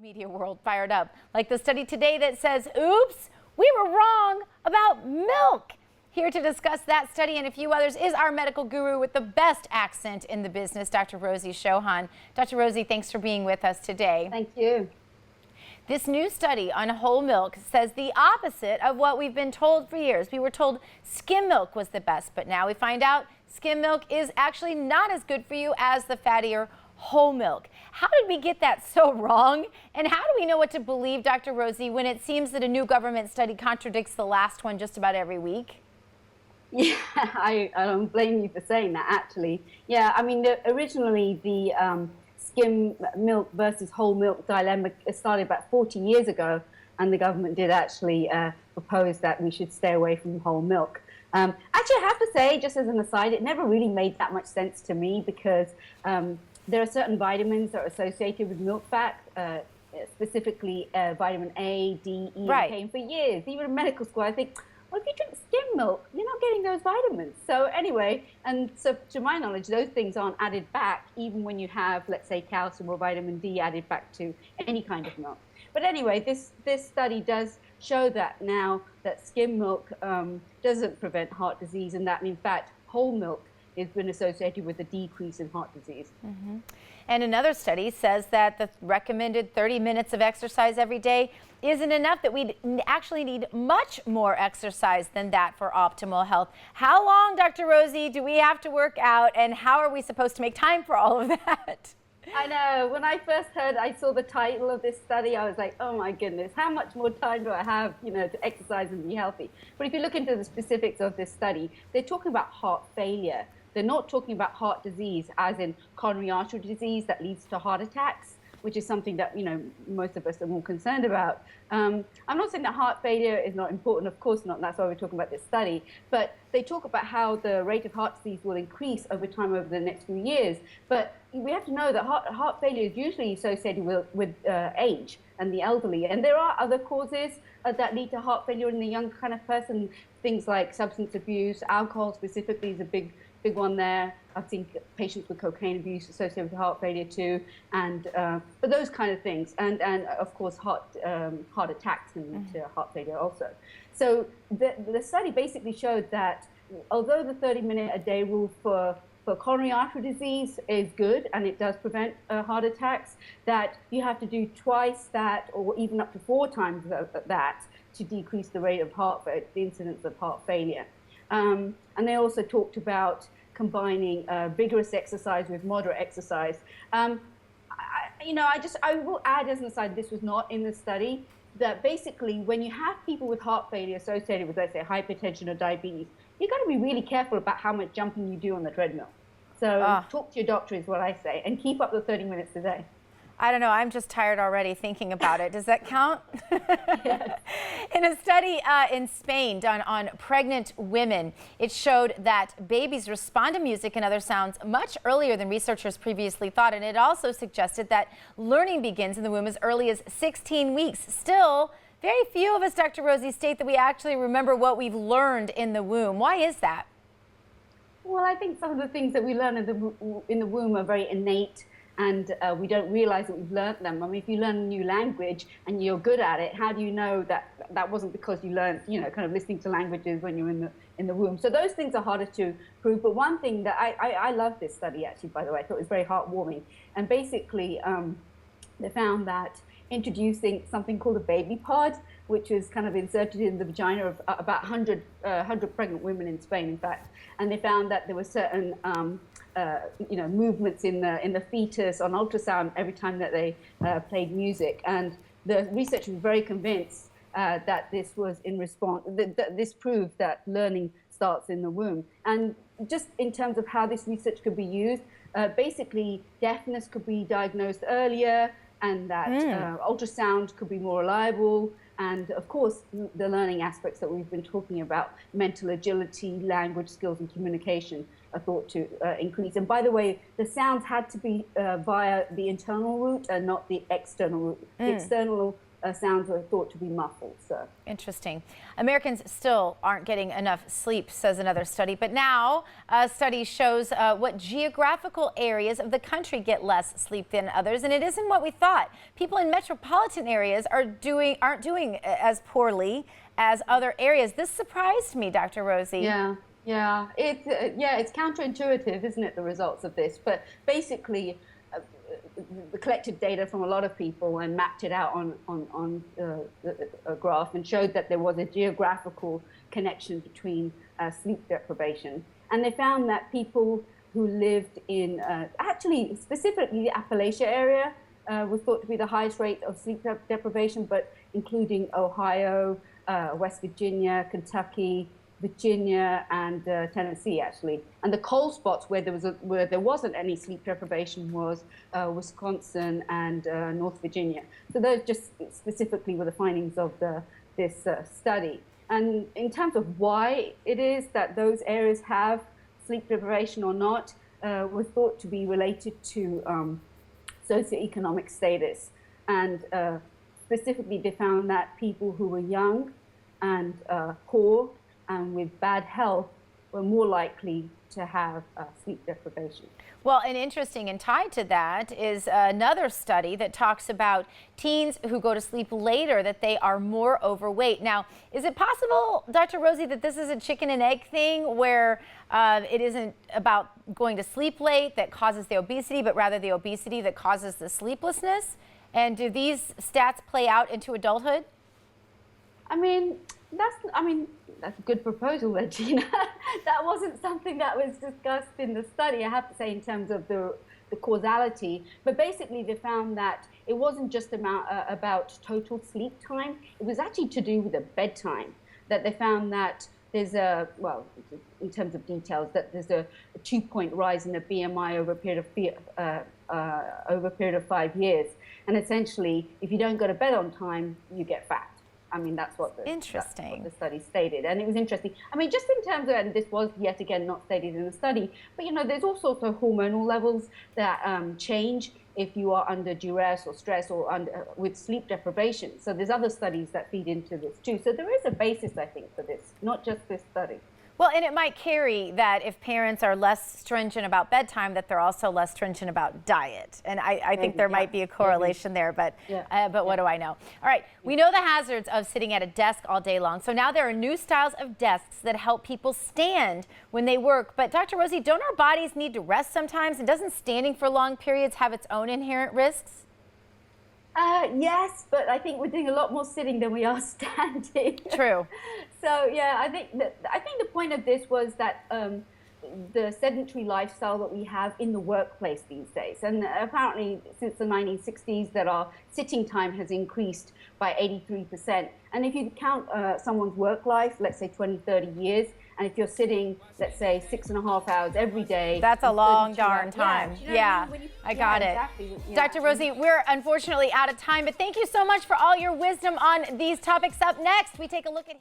media world fired up, like the study today that says, oops, we were wrong about milk. Here to discuss that study and a few others is our medical guru with the best accent in the business, Dr. Rosie Chauhan. Dr. Rosie, thanks for being with us today. Thank you. This new study on whole milk says the opposite of what we've been told for years. We were told skim milk was the best, but now we find out skim milk is actually not as good for you as the fattier whole milk. How did we get that so wrong? And how do we know what to believe, Dr. Rosie, when it seems that a new government study contradicts the last one just about every week? Yeah, I don't blame you for saying that, actually. Yeah, I mean, originally the skim milk versus whole milk dilemma started about 40 years ago, and the government did actually propose that we should stay away from whole milk. Actually, I have to say, just as an aside, it never really made that much sense to me because there are certain vitamins that are associated with milk fat, specifically vitamin A, D, E, and K. And for years, even in medical school, I think, well, if you drink skim milk, you're not getting those vitamins. So anyway, and so to my knowledge, those things aren't added back, even when you have, let's say, calcium or vitamin D added back to any kind of milk. But anyway, this study does show that now that skim milk doesn't prevent heart disease, and that in fact whole milk has been associated with a decrease in heart disease. Mm-hmm. And another study says that the recommended 30 minutes of exercise every day isn't enough, that we actually need much more exercise than that for optimal health. How long, Dr. Rosie, do we have to work out, and how are we supposed to make time for all of that? I know. When I first I saw the title of this study, I was like, oh my goodness, how much more time do I have, to exercise and be healthy? But if you look into the specifics of this study, they're talking about heart failure. They're not talking about heart disease, as in coronary artery disease that leads to heart attacks, which is something that, most of us are more concerned about. I'm not saying that heart failure is not important, of course not, and that's why we're talking about this study, but they talk about how the rate of heart disease will increase over time over the next few years. But we have to know that heart failure is usually associated with age and the elderly, and there are other causes that lead to heart failure in the young kind of person. Things like substance abuse, alcohol specifically is a big one there. I've seen patients with cocaine abuse associated with heart failure too, and but those kind of things, and of course heart attacks can lead to heart failure also. So the study basically showed that although the 30-minute a day rule for coronary artery disease is good and it does prevent heart attacks, that you have to do twice that or even up to 4 times that to decrease the rate of the incidence of heart failure. And they also talked about combining vigorous exercise with moderate exercise. I will add as an aside, this was not in the study, that basically when you have people with heart failure associated with, let's say, hypertension or diabetes, you've got to be really careful about how much jumping you do on the treadmill. So talk to your doctor is what I say, and keep up the 30 minutes a day. I don't know, I'm just tired already thinking about it. Does that count? Yes. In a study in Spain done on pregnant women, it showed that babies respond to music and other sounds much earlier than researchers previously thought. And it also suggested that learning begins in the womb as early as 16 weeks. Still, very few of us, Dr. Rosie, state that we actually remember what we've learned in the womb. Why is that? Well, I think some of the things that we learn in the womb are very innate, and we don't realize that we've learned them. I mean, if you learn a new language and you're good at it, how do you know that that wasn't because you learned, kind of listening to languages when you're in the womb? So those things are harder to prove. But one thing that I love this study, actually, by the way, I thought it was very heartwarming. And basically, they found that introducing something called a baby pod, which is kind of inserted in the vagina of about 100 pregnant women in Spain, in fact. And they found that there were certain movements in the fetus on ultrasound every time that they played music. And the researchers were very convinced that this was in response, that this proved that learning starts in the womb. And just in terms of how this research could be used, basically deafness could be diagnosed earlier, and that ultrasound could be more reliable. And of course, the learning aspects that we've been talking about, mental agility, language skills, and communication, are thought to increase. And by the way, the sounds had to be via the internal route and not the external route. The external sounds were thought to be muffled. So interesting. Americans still aren't getting enough sleep, says another study. But now a study shows what geographical areas of the country get less sleep than others. And it isn't what we thought. People in metropolitan areas aren't doing as poorly as other areas. This surprised me, Dr. Rosie. Yeah, it's counterintuitive, isn't it, the results of this? But basically, the collected data from a lot of people and mapped it out on a graph and showed that there was a geographical connection between sleep deprivation. And they found that people who lived in, actually specifically the Appalachia area, was thought to be the highest rate of sleep deprivation, but including Ohio, West Virginia, Kentucky, Virginia, and Tennessee, actually. And the cold spots where there wasn't any sleep deprivation was Wisconsin and North Virginia. So those just specifically were the findings of this study. And in terms of why it is that those areas have sleep deprivation or not, was thought to be related to socioeconomic status. And specifically, they found that people who were young and poor and with bad health were more likely to have sleep deprivation. Well, and interesting and tied to that is another study that talks about teens who go to sleep later, that they are more overweight. Now, is it possible, Dr. Rosie, that this is a chicken and egg thing where it isn't about going to sleep late that causes the obesity, but rather the obesity that causes the sleeplessness? And do these stats play out into adulthood? That's a good proposal there, Gina. That wasn't something that was discussed in the study, I have to say, in terms of the causality. But basically, they found that it wasn't just about total sleep time. It was actually to do with the bedtime. That they found that there's in terms of details, that there's a 2-point rise in the BMI over a period of 5 years. And essentially, if you don't go to bed on time, you get fat. That's what the study stated. And it was interesting. Just in terms of, and this was yet again not stated in the study, but there's all sorts of hormonal levels that change if you are under duress or stress or with sleep deprivation. So there's other studies that feed into this too. So there is a basis, I think, for this, not just this study. Well, and it might carry that if parents are less stringent about bedtime, that they're also less stringent about diet. And I think there might be a correlation there, but what do I know? All right, we know the hazards of sitting at a desk all day long. So now there are new styles of desks that help people stand when they work. But Dr. Rosie, don't our bodies need to rest sometimes? And doesn't standing for long periods have its own inherent risks? Yes, but I think we're doing a lot more sitting than we are standing. True. So yeah, I think the point of this was that the sedentary lifestyle that we have in the workplace these days, and apparently since the 1960s, that our sitting time has increased by 83%. And if you count someone's work life, let's say 20, 30 years, and if you're sitting, let's say 6.5 hours every day. That's a long darn time. I got it. Exactly. Dr. Rosie, we're unfortunately out of time, but thank you so much for all your wisdom on these topics. Up next, we take a look at